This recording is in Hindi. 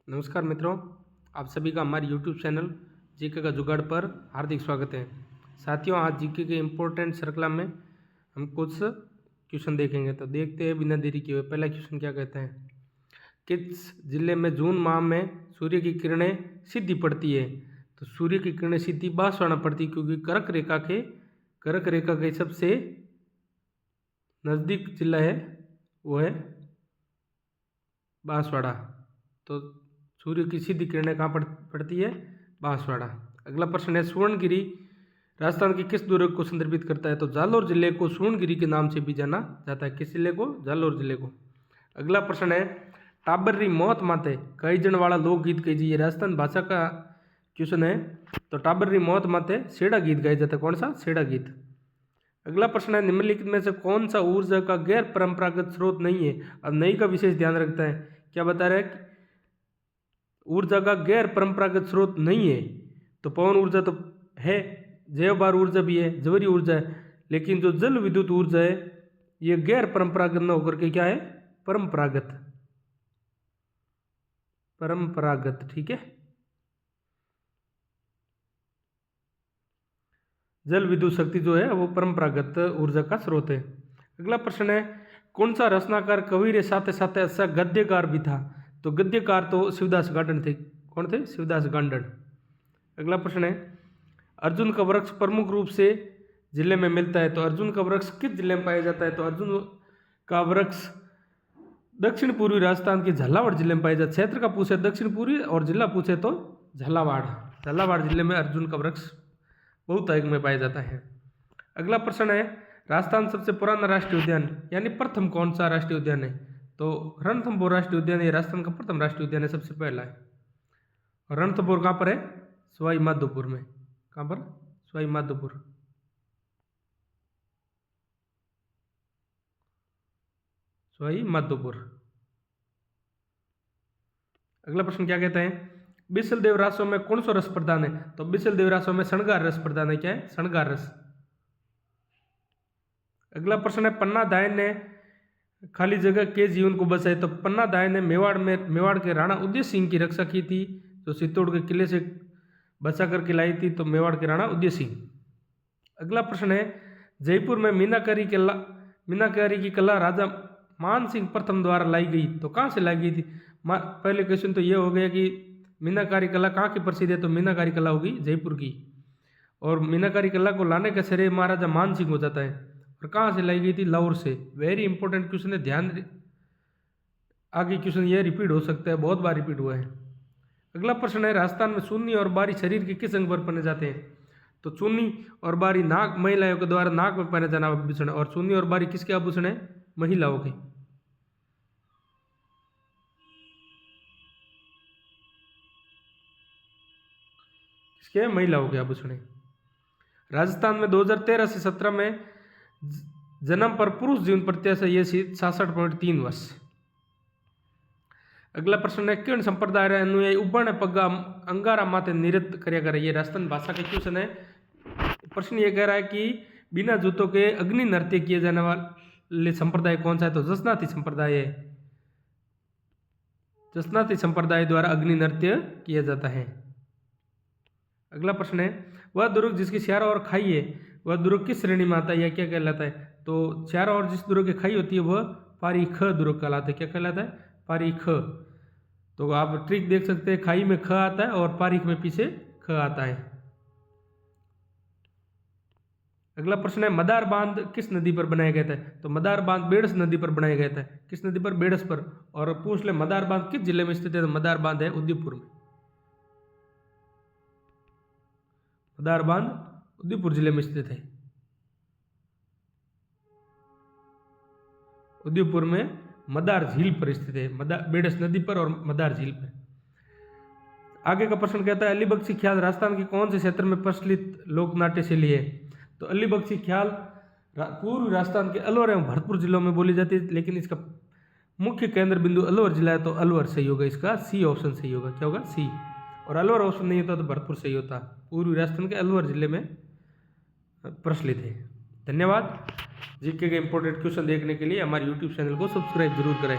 नमस्कार मित्रों, आप सभी का हमारे YouTube चैनल जीके का जुगाड़ पर हार्दिक स्वागत है। साथियों, आज जीके के इम्पोर्टेंट श्रृंखला में हम कुछ क्वेश्चन देखेंगे। तो देखते हैं बिना देरी किए हुए। पहला क्वेश्चन क्या कहता है, किस जिले में जून माह में सूर्य की किरणें सीधी पड़ती है? तो सूर्य की किरणें सीधी बांसवाड़ा पड़ती, क्योंकि कर्क रेखा के सबसे नज़दीक जिला है वो है बांसवाड़ा। तो सूर्य की सीधी किरणें कहाँ पड़ती है? बांसवाड़ा। अगला प्रश्न है, सुवर्णगिरी राजस्थान के किस दुर्ग को संदर्भित करता है? तो जालोर जिले को सुवर्णगिरी के नाम से भी जाना जाता है। किस जिले को? जालोर जिले को। अगला प्रश्न है, टाबर्री मौत माते कई जन वाला लोकगीत कही जाइए। राजस्थान भाषा का क्वेश्चन है। तो टाबर्री मौत माते सेड़ा गीत गाया जाता है। कौन सा? सेड़ा गीत। अगला प्रश्न है, निम्नलिखित में से कौन सा ऊर्जा का गैर परंपरागत स्रोत नहीं है? अब नहीं का विशेष ध्यान रखता है। क्या बता रहा है? ऊर्जा का गैर परंपरागत स्रोत नहीं है। तो पवन ऊर्जा तो है, जैवभार ऊर्जा भी है, जवरी ऊर्जा है, लेकिन जो जल विद्युत ऊर्जा है ये गैर परंपरागत न होकर के क्या है? परंपरागत। ठीक है, जल विद्युत शक्ति जो है वो परंपरागत ऊर्जा का स्रोत है। अगला प्रश्न है, कौन सा रचनाकार कवि रे साथ साथ ऐसा गद्यकार भी था? तो गद्यकार तो शिवदास गांडन थे। कौन थे? शिवदास गांडन। अगला प्रश्न है, अर्जुन का वृक्ष प्रमुख रूप से जिले में मिलता है। तो अर्जुन का वृक्ष किस जिले में पाया जाता है? तो अर्जुन का वृक्ष दक्षिण पूर्वी राजस्थान के झालावाड़ जिले में पाया जाता है। क्षेत्र का पूछे दक्षिण पूर्वी और जिला पूछे तो झालावाड़ जिले में अर्जुन का वृक्ष बहुतायत में पाया जाता है। अगला प्रश्न है, राजस्थान सबसे पुराना राष्ट्रीय उद्यान यानी प्रथम कौन सा राष्ट्रीय उद्यान है? तो रणथंभौर राष्ट्रीय उद्यान ये राजस्थान का प्रथम राष्ट्रीय उद्यान है, सबसे पहला है। और रणथंभौर कहाँ पर है? सवाई माधोपुर में। कहाँ पर? सवाई माधोपुर। सवाई माधोपुर। अगला प्रश्न क्या कहता है, बिसल देव रासों में कौन सा रस प्रदान है? तो बिसल देव रासों में शृंगार रस प्रदान है। क्या है? शृंगार रस। अगला प्रश्न है, पन्ना दायन ने खाली जगह के जीवन को बचाए। तो पन्ना दायन ने मेवाड़ के राणा उदय सिंह की रक्षा की थी, जो चित्तौड़ के किले से बचा करके लाई थी। तो मेवाड़ के राणा उदय सिंह। अगला प्रश्न है, जयपुर में मीनाकारी की कला राजा मान सिंह प्रथम द्वारा लाई गई। तो कहाँ से लाई गई थी? पहले क्वेश्चन तो ये हो गया कि मीनाकारी कला कहाँ की प्रसिद्ध है? तो मीनाकारी कला होगी जयपुर की। और मीनाकारी कला को लाने का श्रेय महाराजा मान सिंह हो जाता है। और कहाँ से लाई गई थी? लाहौर से। वेरी इंपॉर्टेंट क्वेश्चन है, ध्यान। आगे क्वेश्चन ये रिपीट हो सकता है, बहुत बार रिपीट हुआ है। अगला प्रश्न है, राजस्थान में चुन्नी और बारी शरीर के किस अंग पर पहने जाते हैं? तो चुन्नी और बारी नाक, महिलाओं के द्वारा नाक में पहने जाना आभूषण। और चुन्नी और बारी किसके आभूषण है? महिलाओं के। किसके? महिलाओं के आभूषण है। राजस्थान में 2013 से 17 में जन्म पर पुरुष जीवन प्रत्याशा ये 66.3 वर्ष। अगला प्रश्न है, किन संप्रदाय अनुयायी उबण पग्गा अंगारा माते नृत्य कार्य करे? ये राजस्थान भाषा का क्वेश्चन है। प्रश्न ये कह रहा है कि बिना जूतों के अग्नि नृत्य किए जाने वाले संप्रदाय कौन सा है? तो जसनाती संप्रदाय है। जसनाती संप्रदाय द्वारा अग्नि नृत्य किया जाता है। अगला प्रश्न है, वह दुर्ग जिसकी स्यारा और खाई है वह दुर्ग किस श्रेणी में आता है या क्या कहलाता है? तो स्यारा और जिस दुर्ग की खाई होती है वह पारीख दुर्ग कहलाता है। क्या कहलाता है? पारीख। तो आप ट्रिक देख सकते हैं, खाई में ख आता है और पारीख में पीछे ख आता है। अगला प्रश्न है, मदार बांध किस नदी पर बनाया गया था? तो मदार बांध बेड़स नदी पर बनाया गया था। किस नदी पर? बेड़स पर। और पूछ ले मदार बांध किस जिले में स्थित है? तो मदार बांध है उदयपुर में। मदार बांध उदयपुर जिले में स्थित है। उदयपुर में मदार झील पर स्थित है, बेड़स नदी पर और मदार झील पर। आगे का प्रश्न कहता है, अलीबख्शी ख्याल राजस्थान के कौन से क्षेत्र में प्रचलित लोक नाट्य शैली है? तो अलीबख्शी ख्याल पूर्वी राजस्थान के अलवर एवं भरतपुर जिलों में बोली जाती है, लेकिन इसका मुख्य केंद्र बिंदु अलवर जिला है। तो अलवर सही होगा, इसका सी ऑप्शन सही होगा। क्या होगा? सी। और अलवर ऑप्शन नहीं होता तो भरतपुर सही होता। पूर्वी राजस्थान के अलवर जिले में प्रचलित है। धन्यवाद। जीके के इंपॉर्टेंट क्वेश्चन देखने के लिए हमारे YouTube चैनल को सब्सक्राइब जरूर करें।